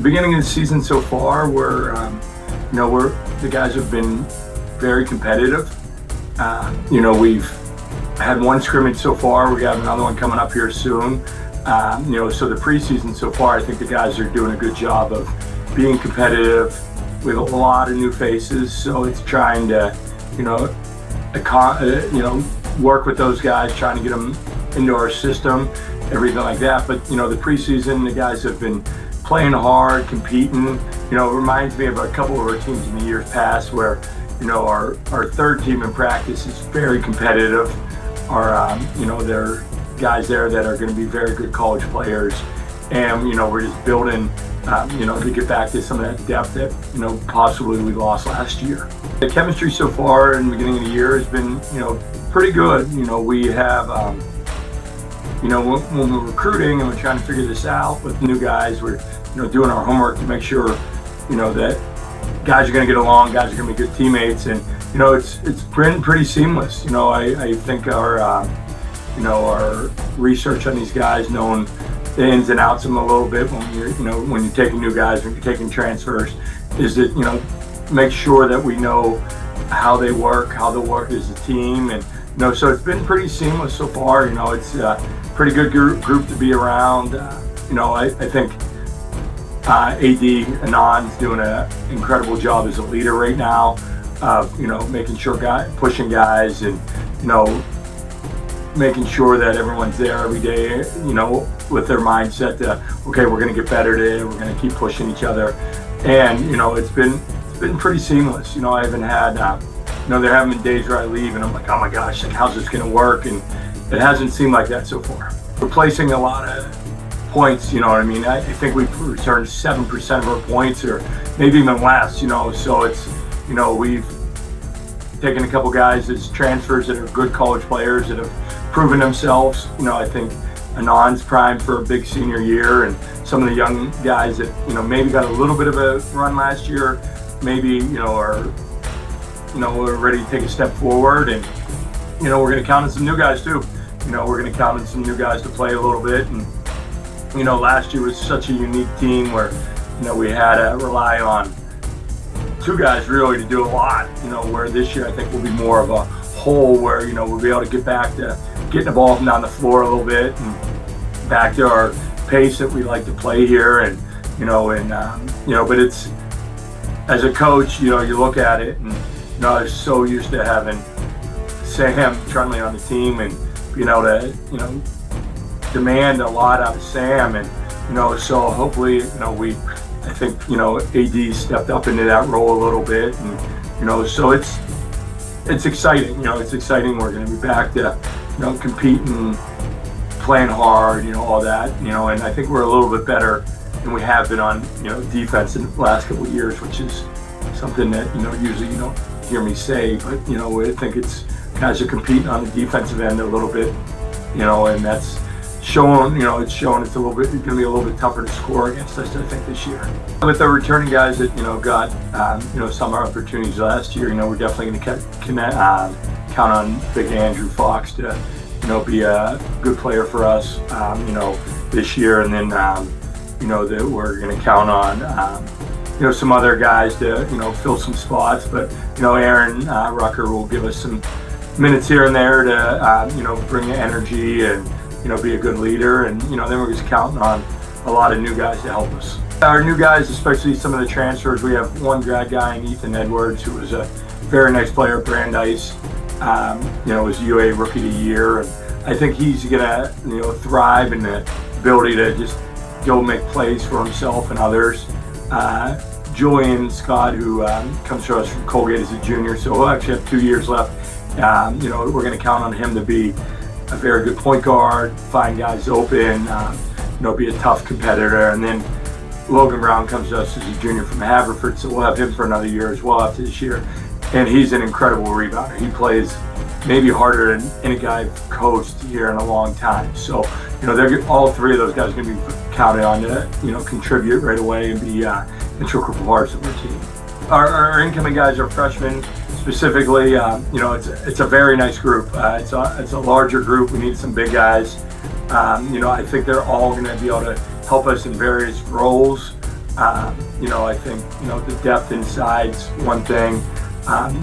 The beginning of the season so far, the guys have been very competitive. We've had one scrimmage so far. We have another one coming up here soon. So the preseason so far, I think the guys are doing a good job of being competitive. We have a lot of new faces, so it's trying to, work with those guys, trying to get them into our system, everything like that. But the preseason, the guys have been playing hard, competing. It reminds me of a couple of our teams in the years past where, our third team in practice is very competitive. There are guys there that are going to be very good college players, and we're just building, to get back to some of that depth that possibly we lost last year. The chemistry so far in the beginning of the year has been pretty good. We have when we're recruiting and we're trying to figure this out with new guys, we're doing our homework to make sure that guys are going to get along, guys are going to be good teammates, and it's been pretty seamless. I think our research on these guys, knowing the ins and outs of them a little bit when you're taking new guys, when you're taking transfers, is that make sure that we know how they work as a team, and so it's been pretty seamless so far. It's a pretty good group to be around. I think AD Anand's doing an incredible job as a leader right now of making sure pushing guys and making sure that everyone's there every day, with their mindset that, okay, we're going to get better today, we're going to keep pushing each other. And it's been pretty seamless. I haven't had there haven't been days where I leave and I'm like, oh my gosh, like, how's this going to work? And it hasn't seemed like that so far. Replacing a lot of points, I think we've returned 7% of our points, or maybe even less, so it's, we've taken a couple guys as transfers that are good college players that have proven themselves. I think Anand's primed for a big senior year, and some of the young guys that, maybe got a little bit of a run last year, maybe, are ready to take a step forward. And, we're going to count on some new guys too. We're going to count on some new guys to play a little bit. And, last year was such a unique team where, we had to rely on two guys really to do a lot, where this year I think will be more of a whole where, we'll be able to get back to getting the ball down the floor a little bit and back to our pace that we like to play here. And, but it's, as a coach, you look at it and, I was so used to having Sam Trunley on the team and being able to, demand a lot out of Sam. And, so hopefully, I think, AD stepped up into that role a little bit. And, so it's exciting. It's exciting. We're going to be back to, competing, playing hard, all that, and I think we're a little bit better than we have been on, defense in the last couple of years, which is something that, usually you don't hear me say, but, I think it's guys are competing on the defensive end a little bit, and that's showing, it's showing it's going to be a little bit tougher to score against us, I think, this year. With the returning guys that, got, some opportunities last year, we're definitely going to count on Big Andrew Fox to, be a good player for us, this year. And then, that we're going to count on, some other guys to, fill some spots. But, Aaron Rucker will give us some minutes here and there to, bring the energy and, be a good leader. And, then we're just counting on a lot of new guys to help us. Our new guys, especially some of the transfers, we have one grad guy in Ethan Edwards, who was a very nice player at Brandeis. Was UA Rookie of the Year, and I think he's gonna, thrive in the ability to just go make plays for himself and others. Julian Scott, who comes to us from Colgate as a junior, so he'll actually have 2 years left. We're gonna count on him to be a very good point guard, find guys open, be a tough competitor. And then Logan Brown comes to us as a junior from Haverford, so we'll have him for another year as well after this year. And he's an incredible rebounder. He plays maybe harder than any guy I've coached here in a long time. So, all three of those guys are going to be counted on to, contribute right away and be integral parts of our team. Our incoming guys are freshmen specifically. It's a very nice group. It's a larger group. We need some big guys. I think they're all going to be able to help us in various roles. I think, the depth inside's one thing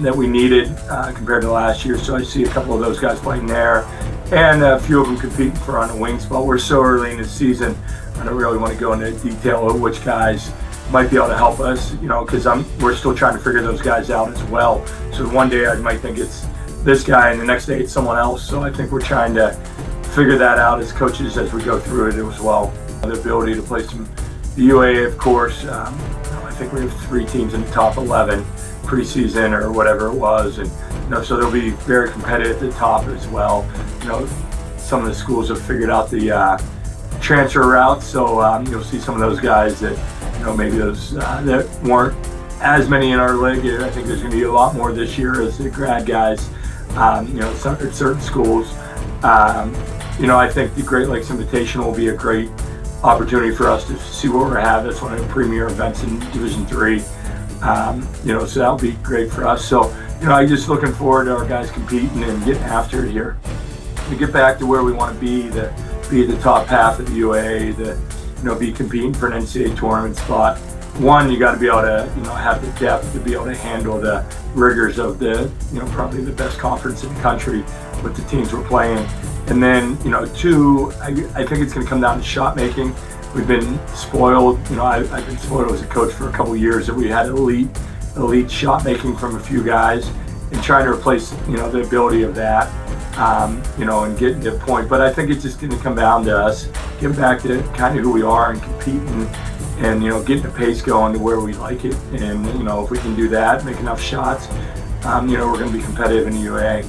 that we needed compared to last year. So I see a couple of those guys playing there, and a few of them competing for on the wing spot. We're so early in the season, I don't really want to go into detail of which guys might be able to help us, because we're still trying to figure those guys out as well. So one day I might think it's this guy, and the next day it's someone else. So I think we're trying to figure that out as coaches as we go through it as well. The ability to play some UA, of course. I think we have 3 teams in the top 11 preseason or whatever it was, and so they'll be very competitive at the top as well. Some of the schools have figured out the transfer route, so you'll see some of those guys that maybe those that weren't as many in our league. I think there's going to be a lot more this year as the grad guys. At certain schools. I think the Great Lakes Invitational will be a great opportunity for us to see what we have. That's one of the premier events in Division III. So that'll be great for us. So, I'm just looking forward to our guys competing and getting after it here. To get back to where we want to be the top half of the UA, be competing for an NCAA tournament spot. One, you got to be able to, have the depth to be able to handle the rigors of the, probably the best conference in the country with the teams we're playing. And then, 2, I think it's going to come down to shot making. We've been spoiled. I've been spoiled as a coach for a couple of years that we had elite shot making from a few guys, and trying to replace, the ability of that, and getting to a point. But I think it's just going to come down to us getting back to kind of who we are and competing. And getting the pace going to where we like it, and if we can do that, make enough shots, we're going to be competitive in the UA.